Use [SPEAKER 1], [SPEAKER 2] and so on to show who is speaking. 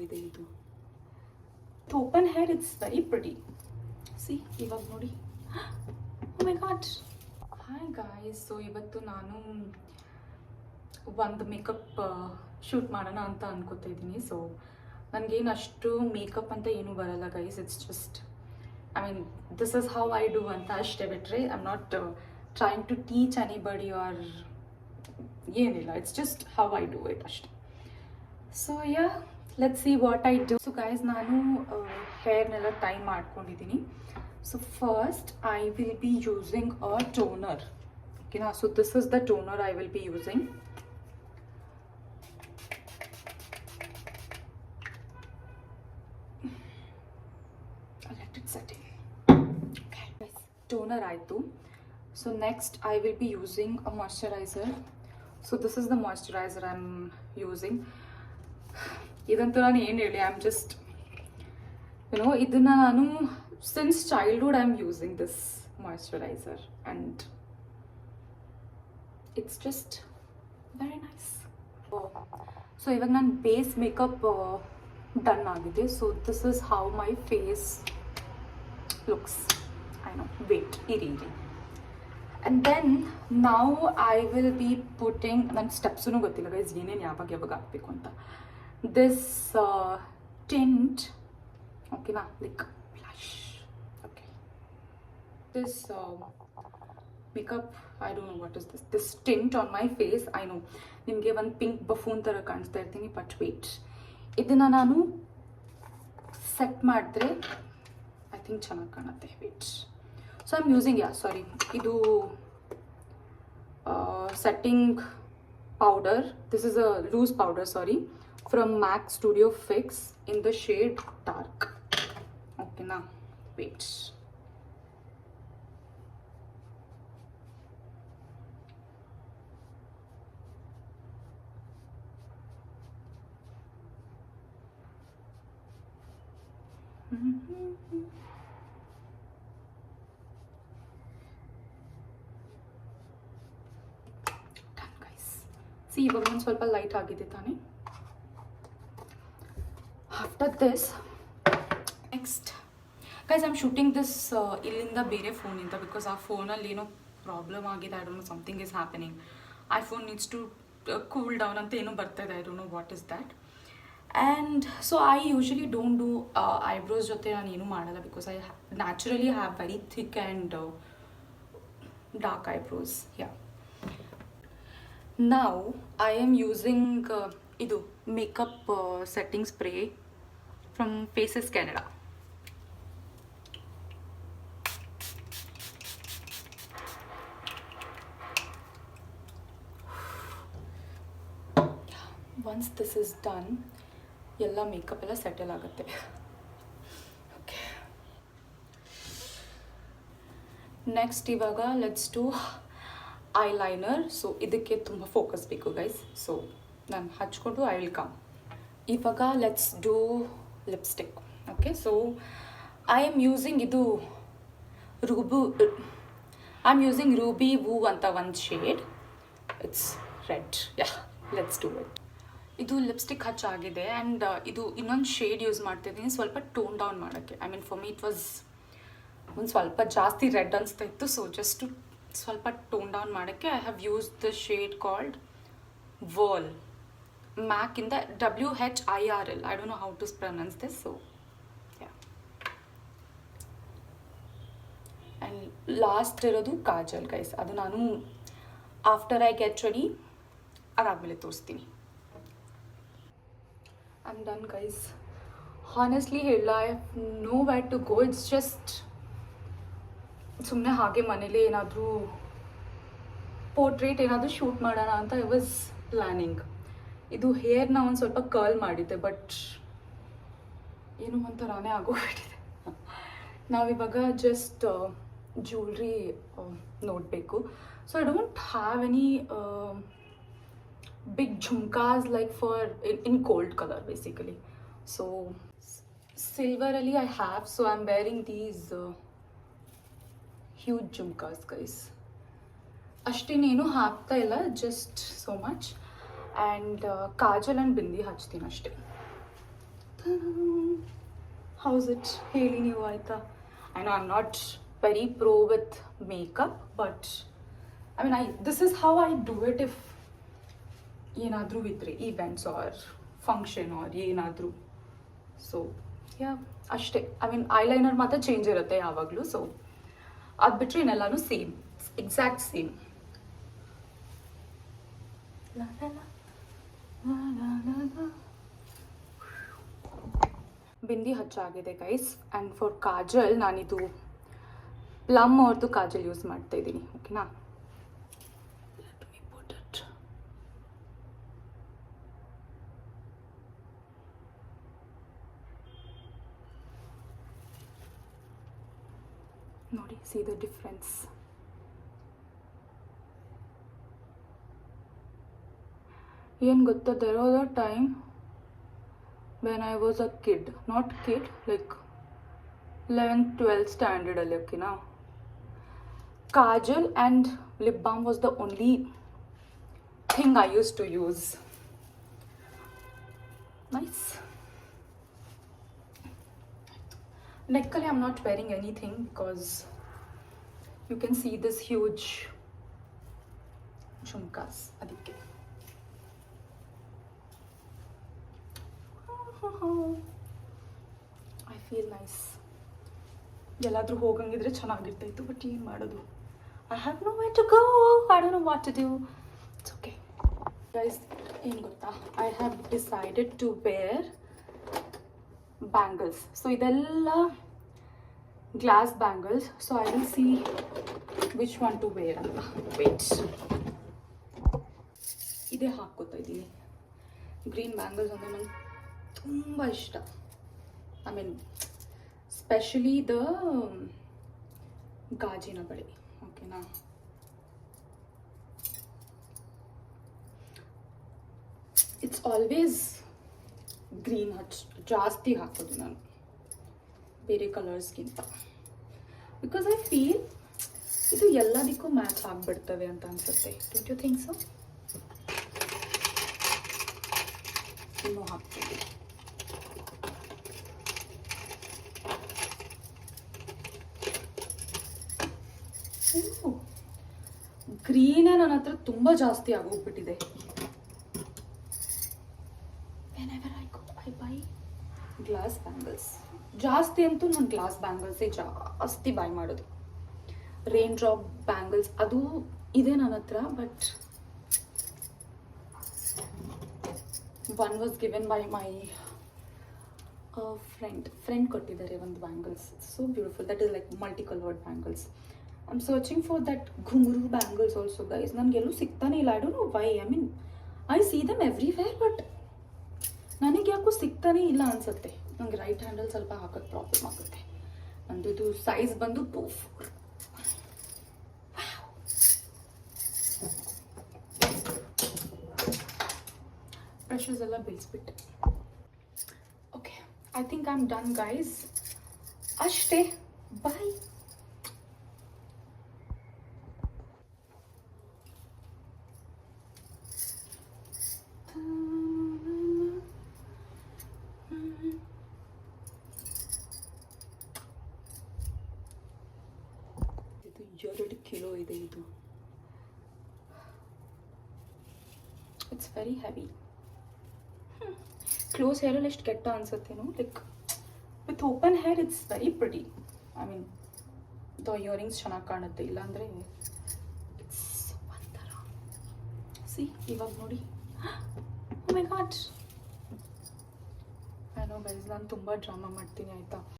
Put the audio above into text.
[SPEAKER 1] ಇದೆ ಇದು. Open hair it's very pretty. C ಇವಾಗ ನೋಡಿ. Oh my god. Hi guys. So ಇವತ್ತು ನಾನು ಒಂದು ಮೇಕಪ್ ಶೂಟ್ ಮಾಡೋಣ ಅಂತ ಅನ್ಕೋತಾ ಇದ್ದೀನಿ. ಸೊ ನನಗೇನು ಅಷ್ಟು ಮೇಕಪ್ ಅಂತ ಏನೂ ಬರಲ್ಲ guys. It's just I mean this is how I do ಅಂತ ಅಷ್ಟೇ ಬಿಟ್ಟರೆ I am not trying to teach anybody or ಏನಿಲ್ಲ. It's just how I do it ಅಷ್ಟೇ. So yeah let's see what I do. So guys ನಾನು ಹೇರ್ನೆಲ್ಲ tie ಮಾಡ್ಕೊಂಡಿದ್ದೀನಿ. So first I will be using a toner. ಓಕೆನಾ. So this is the toner I will be using. Let it set in. Okay toner ಆಯಿತು. So next I will be using a moisturiser. So this is the moisturiser I am using. ಇದಂತೂ ನಾನು ಏನು ಹೇಳಿ, I am just you know ಇದನ್ನು ನಾನು since childhood I am using this moisturiser and it's just very nice. So ಇವಾಗ ನಾನು base makeup done ಆಗಿದೆ. So this is how my face looks. I know wait ಇರಿ. ಆ್ಯಂಡ್ ದೆನ್ ನಾವು I will be putting, ನನ್ನ ಸ್ಟೆಪ್ಸೂ ಗೊತ್ತಿಲ್ಲ guys ಏನೇನು ಯಾವಾಗ ಹಾಕಬೇಕು ಅಂತ. This tint, okay na, like blush. Okay, this makeup, I don't know what is this tint on my face. I know nimge one pink buffoon tara ಕಾಣಿಸ್ತಾ ಇರ್ತೀನಿ, but wait, ಇದನ್ನ ನಾನು ಸೆಟ್ ಮಾಡಿದ್ರೆ ಐ ಥಿಂಕ್ ಚೆನ್ನಾಗಿ ಕಾಣುತ್ತೆ. Wait. So I am using ಇದು setting powder. This is a loose powder, sorry, from MAC Studio Fix in the shade dark. Okay na, wait. See ಇವಾಗ ಒಂದು ಸ್ವಲ್ಪ ಲೈಟ್ ಆಗಿದೆ ತಾನೆ. After this next guys I am shooting this ಇಲ್ಲಿಂದ ಬೇರೆ ಫೋನಿಂದ, because ಆ ಫೋನಲ್ಲಿ ಏನೋ ಪ್ರಾಬ್ಲಮ್ ಆಗಿದೆ. I don't know, something is happening. IPhone needs to cool down ಅಂತ ಏನೋ ಬರ್ತಾ ಇದೆ. I don't know what is that. And so I usually don't do eyebrows ಜೊತೆ ನಾನು ಏನೂ ಮಾಡಲ್ಲ, because I naturally have very thick and dark eyebrows. Yeah. Now I am using idu makeup setting spray from Faces Canada. Once this is done, yella makeup ella settle agutte. Okay. Next ivaga let's do eyeliner. So ಇದಕ್ಕೆ ತುಂಬ focus ಬೇಕು guys. So ನಾನು ಹಚ್ಕೊಂಡು I will come. ಇವಾಗ let's do lipstick. Okay. So I am using ಇದು I am using Ruby ವೂ ಅಂತ ಒಂದು shade. It's red. Yeah, let's do it. ಇದು ಲಿಪ್ಸ್ಟಿಕ್ ಹಚ್ಚಾಗಿದೆ ಆ್ಯಂಡ್ ಇದು ಇನ್ನೊಂದು ಶೇಡ್ ಯೂಸ್ ಮಾಡ್ತಿದ್ದೀನಿ ಸ್ವಲ್ಪ ಟೋನ್ ಡೌನ್ ಮಾಡೋಕ್ಕೆ. I mean for me it was ಒಂದು ಸ್ವಲ್ಪ ಜಾಸ್ತಿ ರೆಡ್ ಅನಿಸ್ತಾ ಇತ್ತು. ಸೊ ಜಸ್ಟ್ ಟು ಸ್ವಲ್ಪ ಟೋನ್ ಡೌನ್ ಮಾಡೋಕ್ಕೆ I have use the shade called whirl, MAC ಇಂದ WHIRL. I don't know how to pronounce this. So yeah. And last ಇರೋದು kajal guys. ಅದು ನಾನು ಆಫ್ಟರ್ ಐ ಗೆಟ್ ರೆಡಿ ಅದಾದಮೇಲೆ ತೋರಿಸ್ತೀನಿ. I am done guys. Honestly ಹೇಳ, I have no where to go. It's just ಸುಮ್ಮನೆ ಹಾಗೆ ಮನೇಲಿ ಏನಾದರೂ ಪೋರ್ಟ್ರೇಟ್ ಏನಾದರೂ ಶೂಟ್ ಮಾಡೋಣ ಅಂತ ಐ ವಾಸ್ ಪ್ಲ್ಯಾನಿಂಗ್. ಇದು ಹೇರ್ನ ಒಂದು ಸ್ವಲ್ಪ ಕರ್ಲ್ ಮಾಡಿದ್ದೆ, ಬಟ್ ಏನೋ ಒಂಥರನೇ ಆಗೋಗ್ಬಿಟ್ಟಿದೆ. ನಾವಿವಾಗ ಜಸ್ಟ್ ಜ್ಯುವೆಲ್ರಿ ನೋಡಬೇಕು. So I don't have any big jhumkas like for in gold colour basically. So ಸಿಲ್ವರಲ್ಲಿ I have. So I am wearing these huge jhumkas guys. ಅಷ್ಟೇನೇನು ಹಾಕ್ತಾ ಇಲ್ಲ, just so much. And kajal and bindi ಹಚ್ತೀನಿ ಅಷ್ಟೇ. ಹೌಸ್ ಇಟ್ ಹೇಳಿ ನೀವು ಆಯಿತಾ. I know I am not very pro with makeup, but I mean this is how I do it if ಏನಾದರೂ ಇದ್ದರೆ ಈವೆಂಟ್ಸ್ ಆರ್ ಫಂಕ್ಷನ್ ಆರ್ ಏನಾದರೂ. ಸೊ ಯಾ ಅಷ್ಟೇ. I mean eyeliner ಮಾತ್ರ ಚೇಂಜ್ ಇರುತ್ತೆ ಯಾವಾಗಲೂ. ಸೊ ಅದು ಬಿಟ್ಟರೆ ಇನ್ನೆಲ್ಲನೂ ಸೇಮ್, ಎಕ್ಸಾಕ್ಟ್ ಸೇಮ್. ಬಿಂದಿ ಹಚ್ಚಾಗಿದೆ ಗೈಸ್. ಆ್ಯಂಡ್ ಫಾರ್ ಕಾಜಲ್ ನಾನಿದು ಪ್ಲಮ್ ಅವ್ರದ್ದು ಕಾಜಲ್ ಯೂಸ್ ಮಾಡ್ತಾ ಇದ್ದೀನಿ. ಓಕೆನಾ, ನೋಡಿ, ಸಿ ದ ಡಿಫ್ರೆನ್ಸ್. ಏನು ಗೊತ್ತಾ, there was a time when I was a kid, not kid, like 11th 12th standard ಅಲ್ಲಿ. ಓಕೆನಾ, kajal and lip balm was the only thing I used to use. Nice. Neckally I'm not wearing anything because you can see this huge jhumkas, adikke. I feel nice. ಎಲ್ಲಾದರೂ ಹೋಗಂಗಿದ್ರೆ ಚೆನ್ನಾಗಿರ್ತಾಯಿತ್ತು, but ಏನು ಮಾಡೋದು, I have nowhere to go, I don't know what to do. It's okay guys. ಏನು ಗೊತ್ತಾ, I have decided to wear bangles. So ಇದೆಲ್ಲ glass bangles. So I will see which one to wear ಅಂತ. Wait, ಇದೇ ಹಾಕ್ಕೋತಾ ಇದ್ದೀನಿ. Green bangles ಅಂದರೆ ನಂಗೆ ತುಂಬ ಇಷ್ಟ. ಐ ಮೀನ್ ಸ್ಪೆಷಲಿ ದ ಗಾಜಿನ ಬಳೆ. ಓಕೆನಾ, ಇಟ್ಸ್ ಆಲ್ವೇಸ್ ಗ್ರೀನ್ ಜಾಸ್ತಿ ಹಾಕೋದು ನಾನು ಬೇರೆ ಕಲರ್ಸ್ಗಿಂತ, ಬಿಕಾಸ್ ಐ ಫೀಲ್ ಇದು ಎಲ್ಲದಕ್ಕೂ ಮ್ಯಾಚ್ ಆಗಿಬಿಡ್ತವೆ ಅಂತ ಅನ್ಸುತ್ತೆ. Don't you think so? ಇನ್ನೂ ಹಾಕ್ತೀವಿ. ಗ್ರೀನೇ ನನ್ನ ಹತ್ರ ತುಂಬ ಜಾಸ್ತಿ ಆಗೋಗ್ಬಿಟ್ಟಿದೆ. ಐ ಬೈ ಗ್ಲಾಸ್ ಬ್ಯಾಂಗಲ್ಸ್ ಜಾಸ್ತಿ ಅಂತೂ ನಾನು ಗ್ಲಾಸ್ ಬ್ಯಾಂಗಲ್ಸೇ ಜಾಸ್ತಿ ಬೈ ಮಾಡೋದು. ರೇನ್ ಡ್ರಾಪ್ ಬ್ಯಾಂಗಲ್ಸ್ ಅದು ಇದೆ ನನ್ನ ಹತ್ರ, but one was given by my friend ಕೊಟ್ಟಿದ್ದಾರೆ ಒಂದು bangles. So beautiful, that is like multi coloured bangles. I am searching for that ghungroo bangles also guys. ನನಗೆಲ್ಲೂ ಸಿಗ್ತಾನೆ ಇಲ್ಲ. I don't know why. I mean I see them everywhere, but ನನಗೆ ಯಾಕೋ ಸಿಗ್ತಾನೆ ಇಲ್ಲ ಅನ್ಸುತ್ತೆ. ನಂಗೆ ರೈಟ್ ಹ್ಯಾಂಡಲ್ ಸ್ವಲ್ಪ ಹಾಕೋದು ಪ್ರಾಬ್ಲಮ್ ಆಗುತ್ತೆ. ನಂದು ಇದು ಸೈಜ್ ಬಂದು 2-4. ಬ್ರಷಸ್ ಎಲ್ಲ ಬೀಳ್ಸ್ಬಿಟ್ಟೆ. Okay, I think I am done guys. ಅಷ್ಟೇ, ಬಾಯ್. ಇದು 2 ಕಿಲೋ ಇದೆ. ಇದು ಇಟ್ಸ್ ವೆರಿ ಹೆವಿ. ಕ್ಲೋಸ್ ಹೇರಲ್ಲಿ ಎಷ್ಟು ಕೆಟ್ಟ ಅನ್ಸುತ್ತೇನೋ. Like with open hair it's very pretty. I mean the earrings ಚೆನ್ನಾಗಿ ಕಾಣುತ್ತೆ. ಇಲ್ಲಾಂದರೆ ಇಟ್ಸ್ ಒಂಥರ. ಸಿ ಇವಾಗ ನೋಡಿ. Oh my God. I know guys, ನಾನು ತುಂಬ ಡ್ರಾಮಾ ಮಾಡ್ತೀನಿ ಆಯಿತಾ.